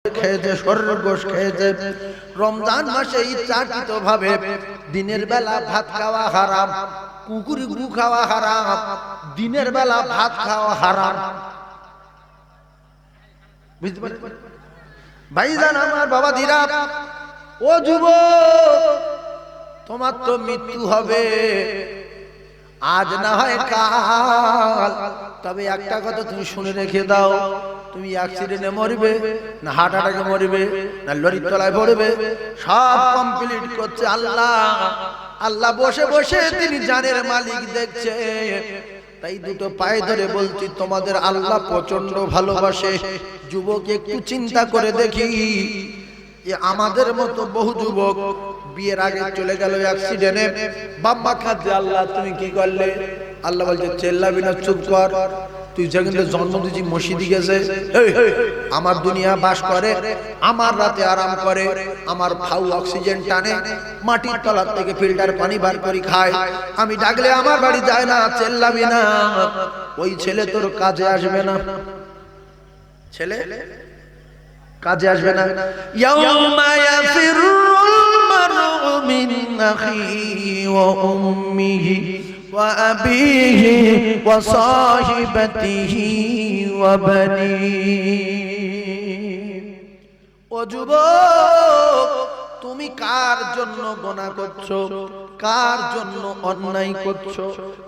খেয়েছে, সরগোশ খেয়েছে। রমজান মাসে ইচ্ছাকৃত ভাবে দিনের বেলা ভাত খাওয়া হারাম, কুকুরি গু খাওয়া হারাম, দিনের বেলা ভাত খাওয়া হারাম। বুঝতে পারেন ভাইজান আমার, বাবা ধীরা, ও যুবক, তোমার তো মৃত্যু হবে, আজ না হয় কাল। তবে একটা কথা তুমি শুনে রেখে দাও, তুমি অ্যাক্সিডেন্টে মরবে না হার্ট অ্যাটাকে মরবে না লরির তলায় পড়বে, সব কমপ্লিট করছে আল্লাহ। আল্লাহ বসে বসে তিনি জানের মালিক দেখছে। তাই দুটো পায়ে ধরে বলছি, তোমাদের আল্লাহ প্রচন্ড ভালোবাসে। যুবক একটু চিন্তা করে দেখি, আমাদের মতো বহু যুবক বিয়ের আগে চলে গেল অ্যাক্সিডেন্টে, বাম্মা খাচ্ছে। আল্লাহ তুমি কি করলে? আল্লাহ বলছে চেল্লাবি না, চুপ কর। তুই যেখানে জন্ম দিয়েছি মসজিদে গেছে, আমার দুনিয়া বাস করে, আমার রাতে আরাম করে, আমার ফাউ অক্সিজেন টানে, মাটির তলার থেকে ফিল্টার পানি বার করে খায়। আমি ডাকলে আমার বাড়ি যায় না, চেল্লাবি না। ওই ছেলে তোর কাজে আসবে না, ছেলে কাজে আসবে না। ইয়াউমা ইয়াফিরুল মারউ মিন আখিহি ওয়া উম্মিহি ওয়া আবিহি ওয়া সাহিবাতিহি ওয়া বানিহি। ও যুবক, তুমি কার জন্য গুনাহ করছো, কার জন্য অন্যায় করছো,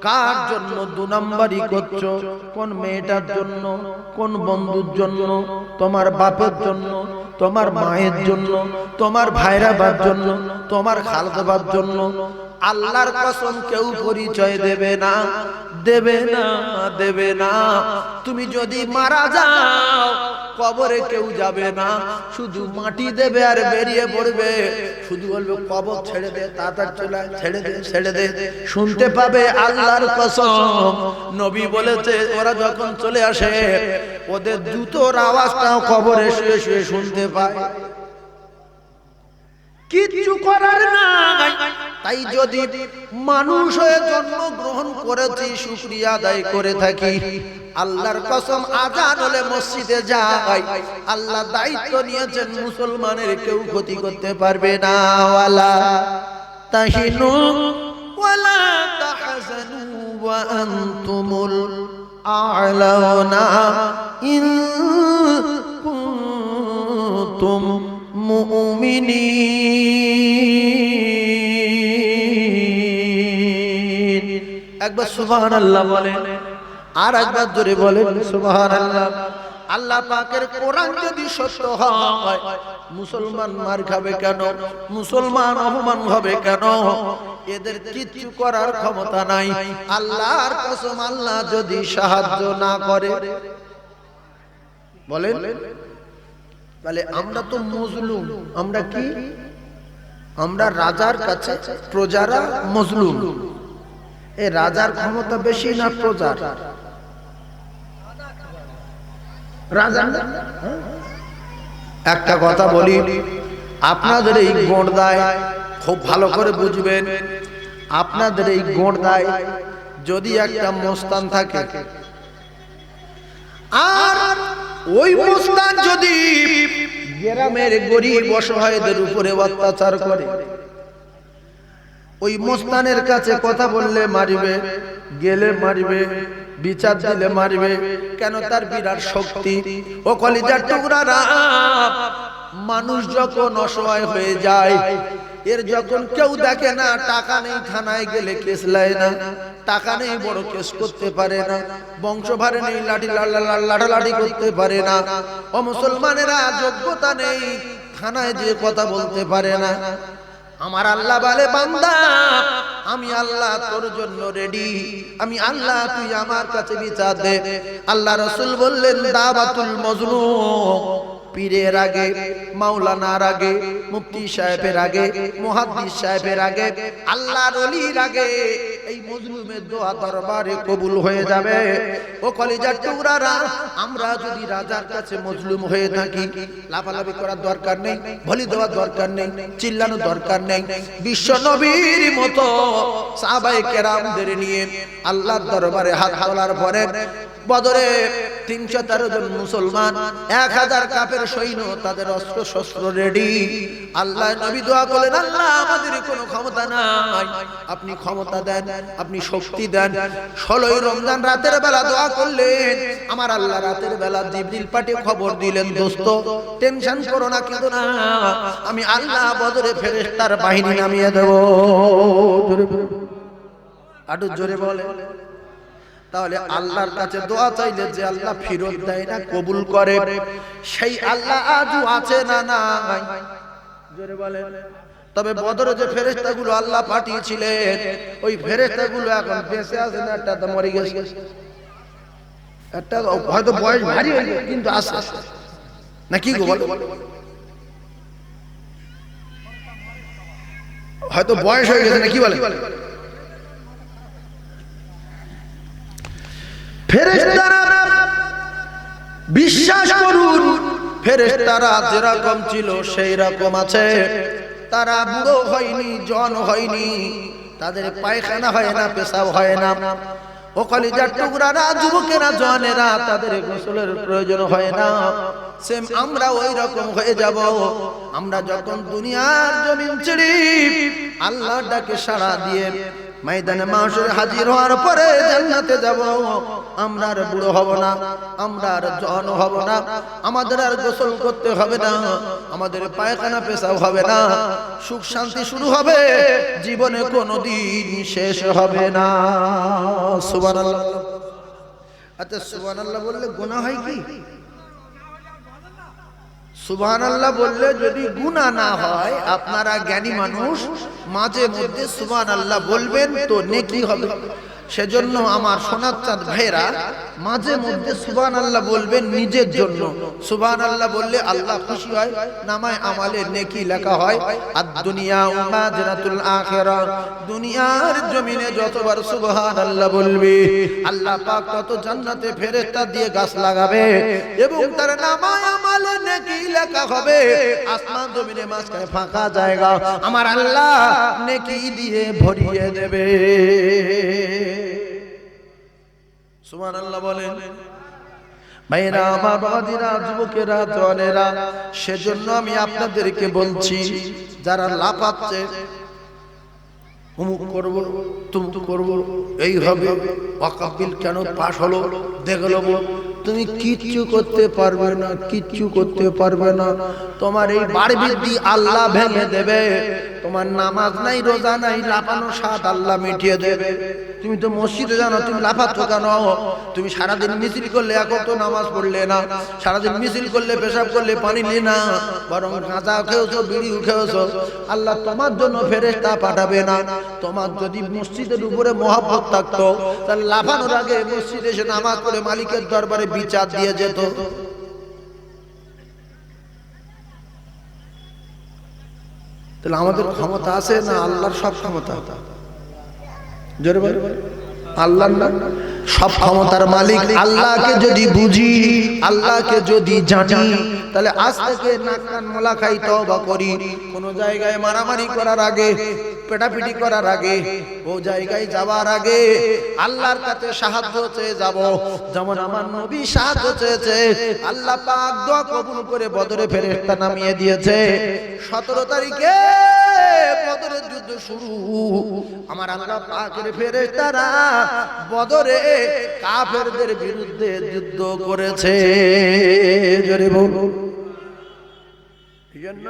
কার জন্য দু নম্বরই করছো? কোন মেয়েটার জন্য, কোন বন্ধুর জন্য, তোমার বাপের জন্য, তোমার মায়ের জন্য, তোমার ভাইরাবার জন্য, তোমার খালাবার জন্য? আল্লাহর কসম কেউ পরিচয় দেবে না, দেবে না, দেবে না। তুমি যদি মারা যাও, কবরে কেউ যাবে না, শুধু মাটি দেবে আর বেরিয়ে পড়বে। শুধু বলবে কবর ছেড়ে দে, তাড়াতাড়ি চলে ছেড়ে দে, ছেড়ে দে। শুনতে পাবে আল্লাহর কসম, নবী বলেছে ওরা যখন চলে আসে, ওদের জুতোর আওয়াজটাও কবরে শুয়ে শুয়ে শুনতে পায়। কিচ্ছু করার নাই। তাই যদি মানুষ হয়ে জন্মগ্রহণ করেছি, শুকরিয়া আদায় করে থাকি। আল্লাহর কসম, আজান হলে মসজিদে যাই। আল্লাহ দায়িত্ব নিয়েছেন, মুসলমানের কেউ ক্ষতি করতে পারবে না। ওয়ালা তাহিনু ওয়ালা তাহজানু ওয়া আনতুমুল আ'লাউনা ইন কুনতুম মুমিনিন। একবার সুবহানাল্লাহ বলেন, আর একবার জোরে বলেন সুবহানাল্লাহ। আল্লাহ পাকের কোরআন যদি সত্য হয়, মুসলমান মার খাবে কেন? মুসলমান অপমান হবে কেন? এদের কিচ্ছু করার ক্ষমতা নাই। আল্লাহর কসম, আল্লাহ যদি সাহায্য না করে, বলেন, তাহলে আমরা তো মজলুম। আমরা কি? আমরা রাজার কাছে, প্রজারা মজলুম। এ রাজার ক্ষমতা বেশি না প্রজার? রাজা। একটা কথা বলি, আপনাদের এই গোড়দায় খুব ভালো করে বুঝবেন। আপনাদের এই গোড়দায় যদি একটা মস্তান থাকে, আর ওই মস্তান যদি গ্রামের গরিব অসহায়দের উপরে অত্যাচার করে, ওই মস্তানের কাছে কথা বললে মারবে, গেলে মারবে, বিচার দিলে মারবে। কেন? তার বিরাট শক্তি। ও কলিজার টুকরারা, মানুষ যখন অসহায় হয়ে যায়, এর যখন কেউ দেখে না, টাকা নেই, থানায় গেলে কেস লাই না, টাকা নেই বড় কেস করতে পারে না, বংশ ভারে নেই, লাঠালাঠি করতে পারে না, ও মুসলমানেরা যোগ্যতা নেই, থানায় যে কথা বলতে পারে না। আমার আল্লাহ বলে, বান্দা আমি আল্লাহ তোর জন্য রেডি, আমি আল্লাহ, তুই আমার কাছে বিচার দে। আল্লাহ রাসূল বললেন, দাওয়াতুল মাজলুম পীরের আগে, মাওলানার আগে, মুফতি সাহেবের আগে, মুহাদ্দিস সাহেবের আগে, আল্লাহর ওলির আগে এই মজলুমের দোয়া দরবারে কবুল হয়ে যাবে। ও কলিজার টুকরারা, আমরা যদি রাজার কাছে মজলুম হয়ে থাকি, লাফালাফি করার দরকার নেই, বলি দেওয়ার দরকার নেই, চিল্লানোর দরকার নেই। বিশ্ব নবীর মতো সাহাবায়ে কেরামদের নিয়ে আল্লাহর দরবারে হাত তোলার পরে বদরে 313 জন মুসলমান, 1000 কাফের সৈন্য, তাদের অস্ত্র শস্ত্র রেডি। আল্লাহ নবী দোয়া করলেন, আল্লাহ আমাদের কোনো ক্ষমতা নাই, আপনি ক্ষমতা দেন, আপনি শক্তি দেন। 16ই রমজান রাতের বেলা দোয়া করলেন। আমার আল্লাহ রাতের বেলা জিবরিল পাঠিয়ে খবর দিলেন, দোস্ত টেনশন করো না, কেঁদো না, আমি আল্লাহ বদরে ফেরেশতার বাহিনী নামিয়ে দেব। আরো জোরে বলে। তাহলে আল্লাহর কাছে দোয়া চাইলে যে আল্লাহ ফিরত দেয় না, কবুল করে, সেই আল্লাহ আজও আছে না নাই? জোরে বলে। তবে বদরে যে ফেরেশতাগুলো আল্লাহ পাঠিয়েছিলেন, ওই ফেরেশতাগুলো এখন বেঁচে আছে না? একটা তো মরে গেছে, একটা হয়তো বয়স ভারী হয়ে গেছে, কিন্তু আছে না কি গো বলো? হয়তো বয়স হয়ে গেছে না কি বলে? ফেরেশতারা বিশ্বাস করুন, ফেরেশতারা যেরকম ছিল সেই রকম আছে। তারা বুড়ো হয়নি, জন হয়নি, তাদের পায়খানা হয় না, পেশাব হয় না। ও কলিজার টুকরারা, যুবকেরা, জওয়ানেরা, তাদের গোসলের প্রয়োজন হয় না। সেম আমরা ওই রকম হয়ে যাব। আমরা যখন দুনিয়ার জমিন ছেড়ে আল্লাহর ডাকে সাড়া দিয়ে ময়দানে মাহশরে হাজির হওয়ার পরে জান্নাতে যাব, আমরা আর বুড়ো হব না, আমরা আর জওয়ান হব না, আমাদের আর গোসল করতে হবে না, আমাদের পায়খানা পেশাব হবে না, সুখ শান্তি শুরু হবে, জীবনে কোনোদিন শেষ হবে না। সুবহানাল্লাহ। আচ্ছা সুবহানাল্লাহ বললে গুনাহ হয় কি? সুবহানাল্লাহ বললে যদি গুনাহ না হয়, আপনারা জ্ঞানী মানুষ, মাঝে মধ্যে সুবহানাল্লাহ বলবেন তো নেকি হবে। সেজন্য আমার সোনার চাঁদ ভাইরা মাঝে মধ্যে সুবহানাল্লাহ বলবেন নিজের জন্য। সুবহানাল্লাহ বললে আল্লাহ খুশি হয়, নামায় আমালে নেকি লেখা হয়। আর দুনিয়া মাজরাতুল আখিরা, দুনিয়ার জমিনে যতবার সুবহানাল্লাহ বলবে আল্লাহ পাক তত জান্নাতে ফেরেশতা দিয়ে গাছ লাগাবে এবং তার নামায় আমালে নেকি লেখা হবে। আসমান জমিনে মাঝখানে ফাঁকা জায়গা আমার আল্লাহ নেকি দিয়ে ভরিয়ে দেবে। সুবহানাল্লাহ বলেন। ভাইরা আমার, বাবাজিরা, যুবকেরা, জওয়ানেরা, সেজন্য আমি আপনাদেরকে বলছি, যারা লাফাচ্ছে অমুক করব, তুমুক করব, এই হবে, ওয়াকফ বিল কেন পাস হলো, দেখলো, তুমি কিচ্ছু করতে পারবে না, কিচ্ছু করতে পারবে না। তোমার এই বাড়ি বৃদ্ধি আল্লাহ ভেঙে দেবে। তোমার নামাজ নাই, রোজা নাই, লাফানো স্বাদ আল্লাহ মিটিয়ে দেবে। তুমি তো মসজিদে জানো, তুমি লাফাচ্ছ কেন? তুমি সারাদিন মিছিল করলে, এখন তো নামাজ পড়লে না, সারাদিন মিছিল করলে, পেশাব করলে, পানি নিলে না, বরং গাঁজা খেয়েছো, বিড়িও খেয়েছো, আল্লাহ তোমার জন্য ফেরেশতা পাঠাবে না। তোমার যদি মসজিদের উপরে মহব্বত থাকতো, তাহলে লাফানোর আগে মসজিদে এসে নামাজ পড়ে মালিকের দরবারে বিচার দিয়ে যেত। তাহলে আমাদের ক্ষমতা আছে না? আল্লাহর সব ক্ষমতা। জোরে বল। আল্লাহর না সব ক্ষমতার মালিক। আল্লাহকে যদি বুঝি, আল্লাহকে যদি জানি, তাহলে আজ থেকে নাক কান মোলা খাই তওবা করি। কোন জায়গায় মারামারি করার আগে, পেটাপিটি করার আগে, ও জায়গায় যাওয়ার আগে আল্লাহর কাছে সাহায্য চেয়ে যাব। যেমন আমার নবী সাহায্য চেয়েছে, আল্লাহ পাক দোয়া কবুল করে বদরে ফেরেশতা নামিয়ে দিয়েছে। 17 তারিখে বদরের যুদ্ধ শুরু। আমার আল্লাহ পাকের ফেরেশতারা বদরে কাফেরদের বিরুদ্ধে যুদ্ধ করেছে। জোরে বল। এইজন্য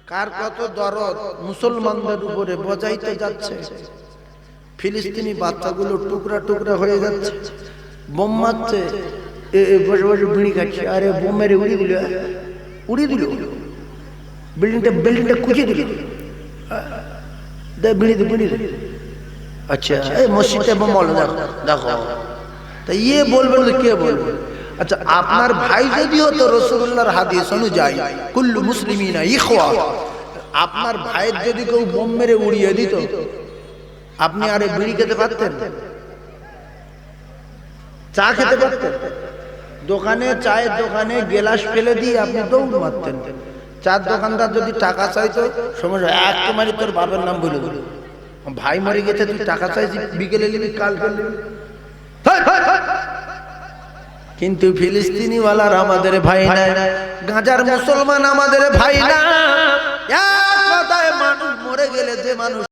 কার কত দরদ মুসলমানদের উপরে বোঝাইতে যাচ্ছে। ফিলিস্তিনি বাচ্চাগুলো টুকরা টুকরা হয়ে যাচ্ছে, বোম মারছে, বসে বসে বিড়ি খাচ্ছে। আরে বোম মেরে উড়িয়ে দিল, বিল্ডিংটা কুচিয়ে দিল, বিড়ি। আচ্ছা, এই মসজিদে বোম হলো, দেখো। তা ইয়ে বলবেন তো কে বলবে? আচ্ছা, আপনার ভাই যদি হতো রাসূলুল্লাহর হাদিস অনুযায়ী কুল্লু মুসলিমিনা ইখওয়া, আপনার ভাইয়ের যদি কেউ বোম মেরে উড়িয়ে দিত, আপনি আরে বিড়ি খেতে পারতেন? চা খেতে পারতেন? দোকানে, চায়ের দোকানে গ্লাস ফেলে দিয়ে আপনি দৌড় মারতেন। চার দোকানদার যদি টাকা চাইতো, সমস্যা এক মারি তোর বাবার নাম বলে দিল, ভাই মরে গেছে, তুই টাকা চাইছি, বিকেলে নিবি, কাল ফেলবি। কিন্তু ফিলিস্তিনিওয়ালার আমাদের ভাই না, গাজার মুসলমান আমাদের ভাই না। এক কথায় মানুষ মরে গেলে যে মানুষ